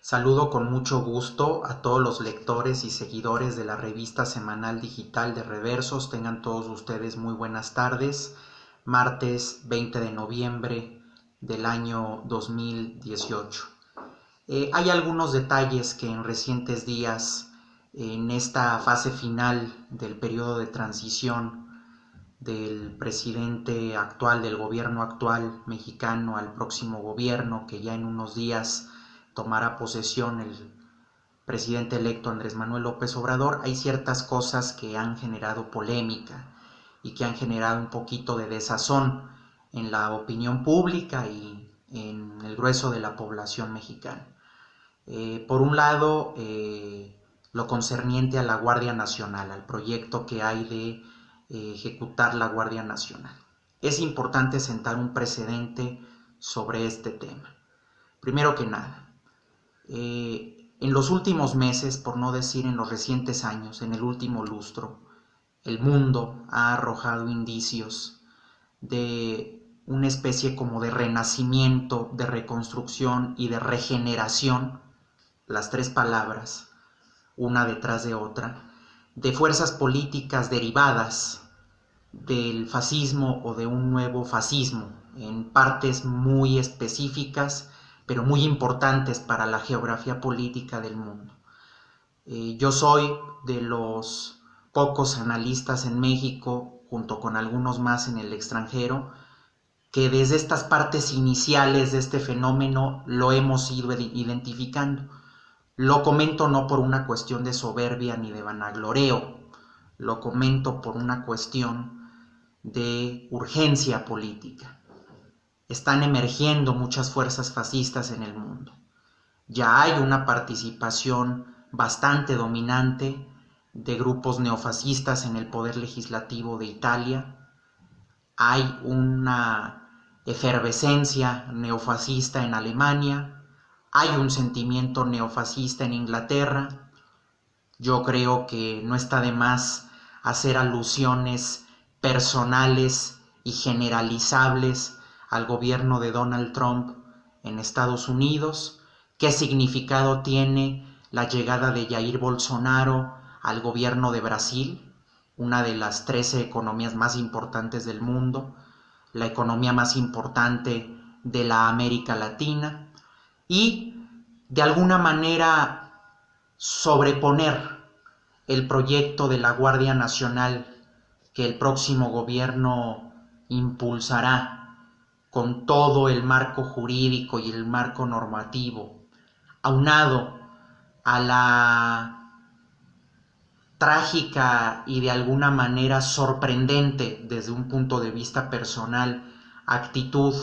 Saludo con mucho gusto a todos los lectores y seguidores de la revista semanal digital de Reversos. Tengan todos ustedes muy buenas tardes. Martes 20 de noviembre del año 2018. Hay algunos detalles que en recientes días, en esta fase final del periodo de transición del presidente actual, del gobierno actual mexicano al próximo gobierno que ya en unos días tomará posesión el presidente electo Andrés Manuel López Obrador, hay ciertas cosas que han generado polémica y que han generado un poquito de desazón en la opinión pública y en el grueso de la población mexicana. Por un lado, lo concerniente a la Guardia Nacional, al proyecto que hay de ejecutar la Guardia Nacional. Es importante sentar un precedente sobre este tema. Primero que nada, en los últimos meses, por no decir en los recientes años, en el último lustro, el mundo ha arrojado indicios de una especie como de renacimiento, de reconstrucción y de regeneración, las tres palabras, una detrás de otra, de fuerzas políticas derivadas del fascismo o de un nuevo fascismo, en partes muy específicas, pero muy importantes para la geografía política del mundo. Yo soy de los pocos analistas en México, junto con algunos más en el extranjero, que desde estas partes iniciales de este fenómeno lo hemos ido identificando. Lo comento no por una cuestión de soberbia ni de vanagloreo, lo comento por una cuestión de urgencia política. Están emergiendo muchas fuerzas fascistas en el mundo. Ya hay una participación bastante dominante de grupos neofascistas en el poder legislativo de Italia. Hay una efervescencia neofascista en Alemania. Hay un sentimiento neofascista en Inglaterra. Yo creo que no está de más hacer alusiones personales y generalizables al gobierno de Donald Trump en Estados Unidos. ¿Qué significado tiene la llegada de Jair Bolsonaro al gobierno de Brasil, una de las 13 economías más importantes del mundo, la economía más importante de la América Latina? Y de alguna manera sobreponer el proyecto de la Guardia Nacional que el próximo gobierno impulsará con todo el marco jurídico y el marco normativo, aunado a la trágica y de alguna manera sorprendente desde un punto de vista personal actitud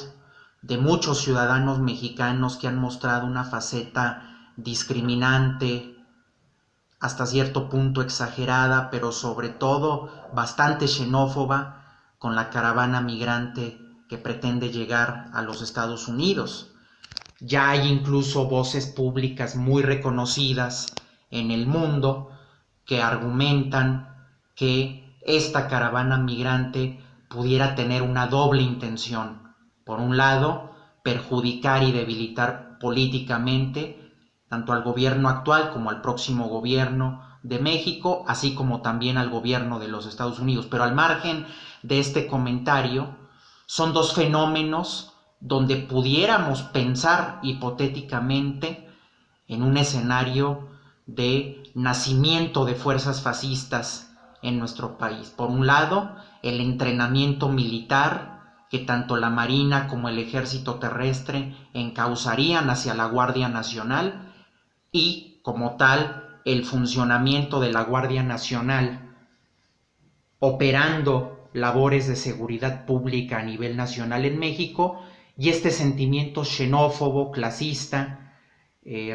de muchos ciudadanos mexicanos que han mostrado una faceta discriminante, hasta cierto punto exagerada, pero sobre todo bastante xenófoba con la caravana migrante que pretende llegar a los Estados Unidos. Ya hay incluso voces públicas muy reconocidas en el mundo que argumentan que esta caravana migrante pudiera tener una doble intención. Por un lado, perjudicar y debilitar políticamente tanto al gobierno actual como al próximo gobierno de México, así como también al gobierno de los Estados Unidos. Pero al margen de este comentario, son dos fenómenos donde pudiéramos pensar hipotéticamente en un escenario de nacimiento de fuerzas fascistas en nuestro país. Por un lado, el entrenamiento militar que tanto la Marina como el Ejército Terrestre encauzarían hacia la Guardia Nacional, y como tal el funcionamiento de la Guardia Nacional operando labores de seguridad pública a nivel nacional en México, y este sentimiento xenófobo, clasista,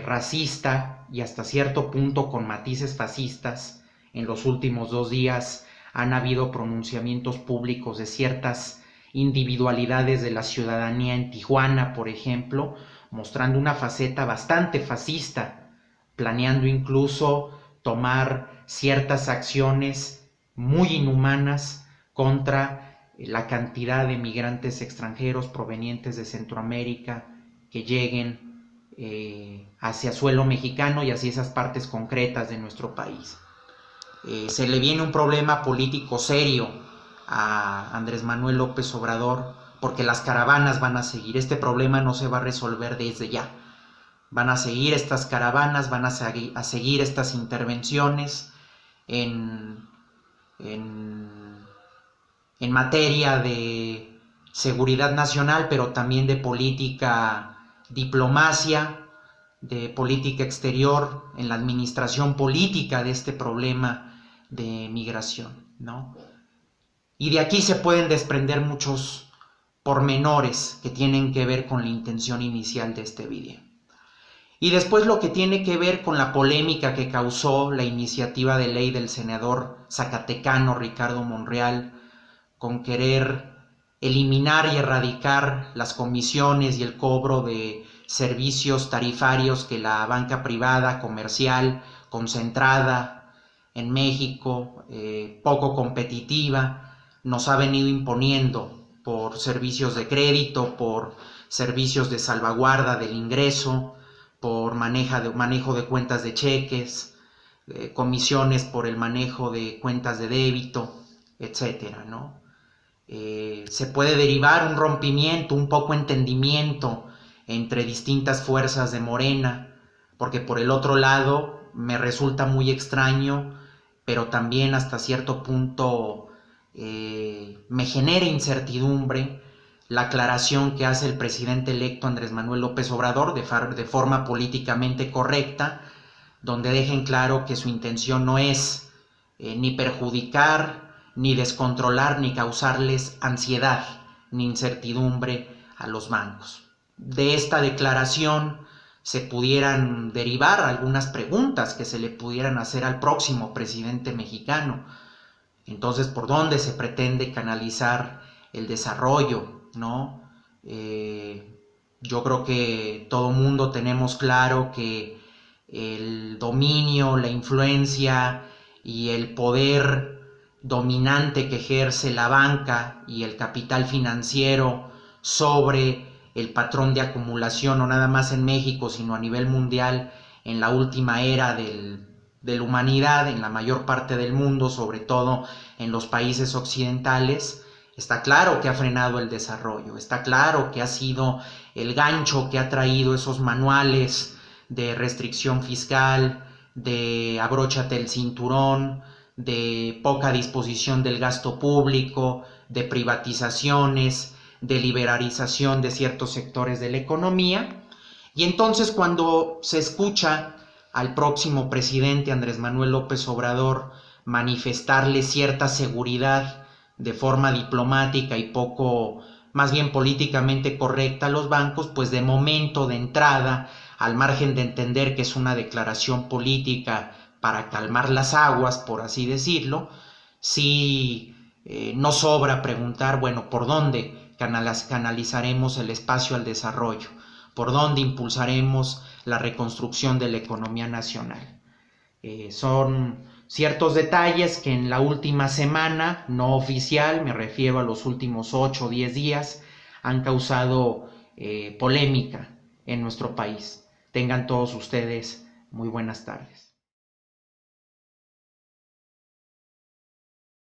racista y hasta cierto punto con matices fascistas. En los últimos 2 días han habido pronunciamientos públicos de ciertas individualidades de la ciudadanía en Tijuana, por ejemplo, mostrando una faceta bastante fascista, planeando incluso tomar ciertas acciones muy inhumanas contra la cantidad de migrantes extranjeros provenientes de Centroamérica que lleguen hacia suelo mexicano y hacia esas partes concretas de nuestro país. Se le viene un problema político serio a Andrés Manuel López Obrador, porque las caravanas van a seguir. Este problema no se va a resolver desde ya. Van a seguir estas caravanas, van a seguir estas intervenciones en materia de seguridad nacional, pero también de política, diplomacia, de política exterior, en la administración política de este problema de migración, ¿no? Y de aquí se pueden desprender muchos pormenores que tienen que ver con la intención inicial de este video. Y después lo que tiene que ver con la polémica que causó la iniciativa de ley del senador zacatecano Ricardo Monreal, con querer eliminar y erradicar las comisiones y el cobro de servicios tarifarios que la banca privada, comercial, concentrada en México, poco competitiva, nos ha venido imponiendo por servicios de crédito, por servicios de salvaguarda del ingreso, por manejo de cuentas de cheques, comisiones por el manejo de cuentas de débito, etcétera, ¿no? Se puede derivar un rompimiento, un poco entendimiento entre distintas fuerzas de Morena, porque por el otro lado me resulta muy extraño, pero también hasta cierto punto me genera incertidumbre la aclaración que hace el presidente electo Andrés Manuel López Obrador de forma políticamente correcta, donde dejen claro que su intención no es ni perjudicar, ni descontrolar, ni causarles ansiedad, ni incertidumbre a los bancos. De esta declaración se pudieran derivar algunas preguntas que se le pudieran hacer al próximo presidente mexicano. Entonces, ¿por dónde se pretende canalizar el desarrollo, ¿no? Yo creo que todo mundo tenemos claro que el dominio, la influencia y el poder dominante que ejerce la banca y el capital financiero sobre el patrón de acumulación, no nada más en México, sino a nivel mundial, en la última era de la humanidad, en la mayor parte del mundo, sobre todo en los países occidentales, está claro que ha frenado el desarrollo, está claro que ha sido el gancho que ha traído esos manuales de restricción fiscal, de abróchate el cinturón, de poca disposición del gasto público, de privatizaciones, de liberalización de ciertos sectores de la economía. Y entonces cuando se escucha al próximo presidente Andrés Manuel López Obrador manifestarle cierta seguridad de forma diplomática y poco, más bien políticamente correcta a los bancos, pues de momento, de entrada, al margen de entender que es una declaración política para calmar las aguas, por así decirlo, sí no sobra preguntar, bueno, ¿por dónde canalizaremos el espacio al desarrollo? ¿Por dónde impulsaremos la reconstrucción de la economía nacional? Son ciertos detalles que en la última semana, no oficial, me refiero a los últimos 8 o 10 días, han causado polémica en nuestro país. Tengan todos ustedes muy buenas tardes.